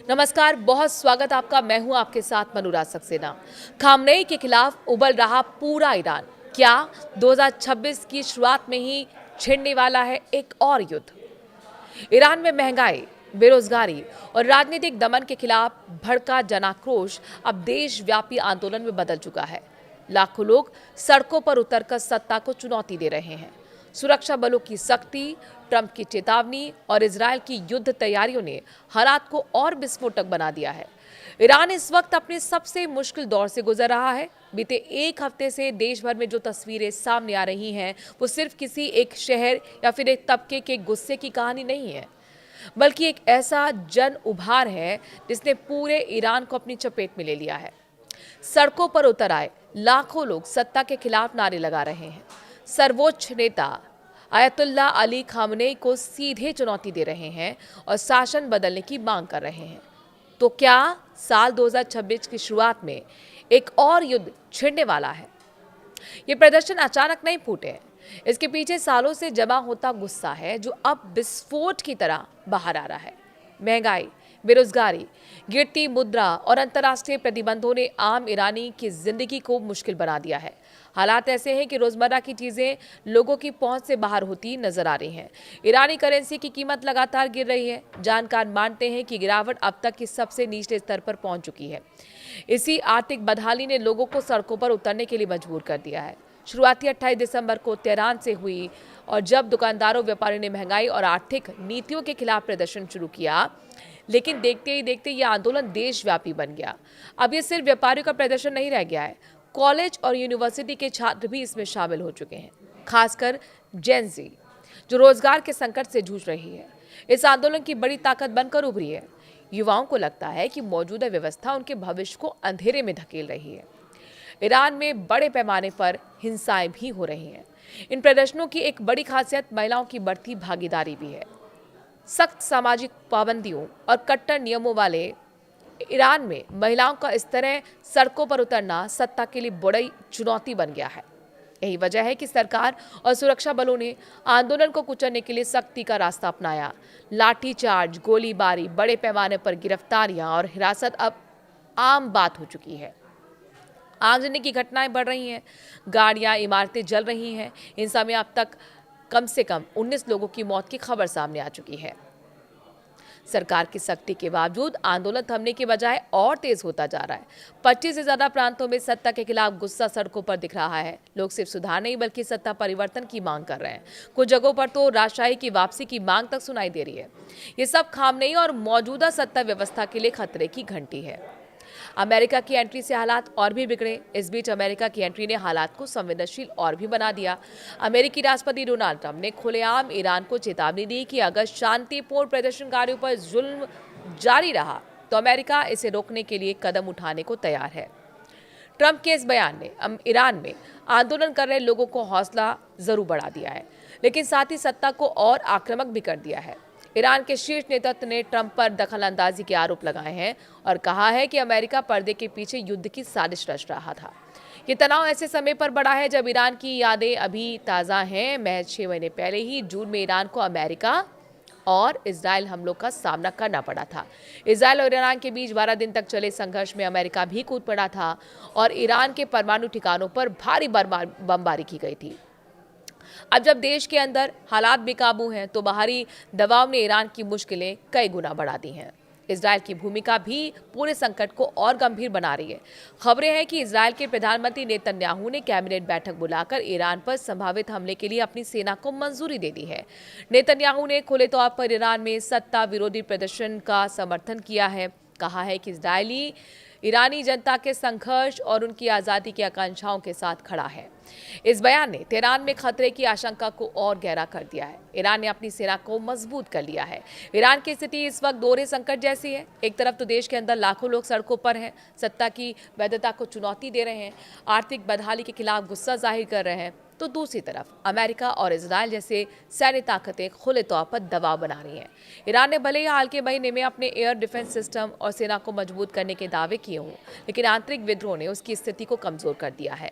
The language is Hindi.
नमस्कार, बहुत स्वागत आपका। मैं हूं आपके साथ मनोराज सक्सेना। खामनेई के खिलाफ उबल रहा पूरा ईरान। क्या 2026 की शुरुआत में ही छिड़ने वाला है एक और युद्ध? ईरान में महंगाई, बेरोजगारी और राजनीतिक दमन के खिलाफ भड़का जनाक्रोश अब देशव्यापी आंदोलन में बदल चुका है। लाखों लोग सड़कों पर उतरकर सत्ता को चुनौती दे रहे हैं। सुरक्षा बलों की सख्ती, ट्रंप की चेतावनी और इजरायल की युद्ध तैयारियों ने हालात को और विस्फोटक बना दिया है। ईरान इस वक्त अपने सबसे मुश्किल दौर से गुजर रहा है। बीते एक हफ्ते से देश भर में जो तस्वीरें सामने आ रही हैं, वो सिर्फ किसी एक शहर या फिर एक तबके के गुस्से की कहानी नहीं है, बल्कि एक ऐसा जन उभार है जिसने पूरे ईरान को अपनी चपेट में ले लिया है। सड़कों पर उतर आए लाखों लोग सत्ता के खिलाफ नारे लगा रहे हैं। सर्वोच्च नेता आयतुल्लाह अली खामनेई को सीधे चुनौती दे रहे हैं और शासन बदलने की मांग कर रहे हैं। तो क्या साल 2026 की शुरुआत में एक और युद्ध छिड़ने वाला है? ये प्रदर्शन अचानक नहीं फूटे हैं। इसके पीछे सालों से जमा होता गुस्सा है जो अब विस्फोट की तरह बाहर आ रहा है। महंगाई, बेरोजगारी, गिरती मुद्रा और अंतर्राष्ट्रीय प्रतिबंधों ने आम ईरानी की जिंदगी को मुश्किल बना दिया है। हालात ऐसे हैं कि रोजमर्रा की चीजें लोगों की पहुंच से बाहर होती नजर आ रही हैं। ईरानी करेंसी की कीमत लगातार गिर रही है। जानकार मानते हैं कि गिरावट अब तक की सबसे निचले स्तर पर पहुंच चुकी है। इसी आर्थिक बदहाली ने लोगों को सड़कों पर उतरने के लिए मजबूर कर दिया है। शुरुआती 28 दिसंबर को तेहरान से हुई और जब दुकानदारों व्यापारियों ने महंगाई और आर्थिक नीतियों के खिलाफ प्रदर्शन शुरू किया, लेकिन देखते ही देखते ये आंदोलन देशव्यापी बन गया। अब ये सिर्फ व्यापारियों का प्रदर्शन नहीं रह गया है, कॉलेज और यूनिवर्सिटी के छात्र भी इसमें शामिल हो चुके हैं, खासकर जेन ज़ी, जो रोजगार के संकट से जूझ रही है। इस आंदोलन की बड़ी ताकत बनकर उभरी है। युवाओं को लगता है कि मौजूदा व्यवस्था उनके भविष्य को अंधेरे में धकेल रही है। ईरान में बड़े पैमाने पर हिंसाएं भी हो रही हैं। इन प्रदर्शनों की एक बड़ी खासियत महिलाओं की बढ़ती भागीदारी भी है। सख्त सामाजिक पाबंदियों और कट्टर नियमों वाले ईरान में महिलाओं का इस तरह सड़कों पर उतरना सत्ता के लिए बड़ी चुनौती बन गया है। यही वजह है कि सरकार और सुरक्षा बलों ने आंदोलन को कुचलने के लिए सख्ती का रास्ता अपनाया। लाठीचार्ज, गोलीबारी, बड़े पैमाने पर गिरफ्तारियां और हिरासत अब आम बात हो चुकी है। आगजनी की घटनाएं बढ़ रही हैं, गाड़ियां, इमारतें जल रही हैं। इन समय अब तक कम से कम 19 लोगों की मौत की खबर सामने आ चुकी है। सरकार की सख्ती के बावजूद आंदोलन थमने के बजाय और तेज होता जा रहा है। 25 से ज्यादा प्रांतों में सत्ता के खिलाफ गुस्सा सड़कों पर दिख रहा है। लोग सिर्फ सुधार नहीं बल्कि सत्ता परिवर्तन की मांग कर रहे हैं। कुछ जगहों पर तो राजशाही की वापसी की मांग तक सुनाई दे रही है। ये सब खामनेई और मौजूदा सत्ता व्यवस्था के लिए खतरे की घंटी है। अमेरिका की एंट्री से हालात और भी बिगड़े। इस बीच अमेरिका की एंट्री ने हालात को संवेदनशील और भी बना दिया। अमेरिकी राष्ट्रपति डोनाल्ड ट्रंप ने खुलेआम ईरान को चेतावनी दी कि अगर शांतिपूर्ण प्रदर्शनकारियों पर जुल्म जारी रहा तो अमेरिका इसे रोकने के लिए कदम उठाने को तैयार है। ट्रंप के इस बयान ने ईरान में आंदोलन कर रहे लोगों को हौसला जरूर बढ़ा दिया है, लेकिन साथ ही सत्ता को और आक्रामक भी कर दिया है। ईरान के शीर्ष नेतृत्व ने ट्रंप पर दखलंदाजी के आरोप लगाए हैं और कहा है कि अमेरिका पर्दे के पीछे युद्ध की साजिश रच रहा था। ये तनाव ऐसे समय पर बढ़ा है जब ईरान की यादें अभी ताज़ा हैं। महज 6 महीने पहले ही जून में ईरान को अमेरिका और इजराइल हमलों का सामना करना पड़ा था। इजराइल और ईरान के बीच 12 दिन तक चले संघर्ष में अमेरिका भी कूद पड़ा था और ईरान के परमाणु ठिकानों पर भारी बमबारी की गई थी। अब जब देश के अंदर हालात बेकाबू हैं तो बाहरी दबाव ने ईरान की मुश्किलें कई गुना बढ़ा दी हैं। इजराइल की भूमिका भी पूरे संकट को और गंभीर बना रही है। खबरें हैं कि इजराइल के प्रधानमंत्री नेतन्याहू ने कैबिनेट बैठक बुलाकर ईरान पर संभावित हमले के लिए अपनी सेना को मंजूरी दे दी है। नेतन्याहू ने खुले तौर पर ईरान में सत्ता विरोधी प्रदर्शन का समर्थन किया है। कहा है कि इजरायली ईरानी जनता के संघर्ष और उनकी आज़ादी की आकांक्षाओं के साथ खड़ा है। इस बयान ने तेहरान में खतरे की आशंका को और गहरा कर दिया है। ईरान ने अपनी सेना को मजबूत कर लिया है। ईरान की स्थिति इस वक्त दोहरे संकट जैसी है। एक तरफ तो देश के अंदर लाखों लोग सड़कों पर हैं, सत्ता की वैधता को चुनौती दे रहे हैं, आर्थिक बदहाली के खिलाफ गुस्सा जाहिर कर रहे हैं, तो दूसरी तरफ अमेरिका और इजराइल जैसे सैन्य ताकतें खुले तौर पर दबाव बना रही हैं। ईरान ने भले ही हाल के महीने में अपने एयर डिफेंस सिस्टम और सेना को मजबूत करने के दावे किए हों, लेकिन आंतरिक विद्रोह ने उसकी स्थिति को कमजोर कर दिया है।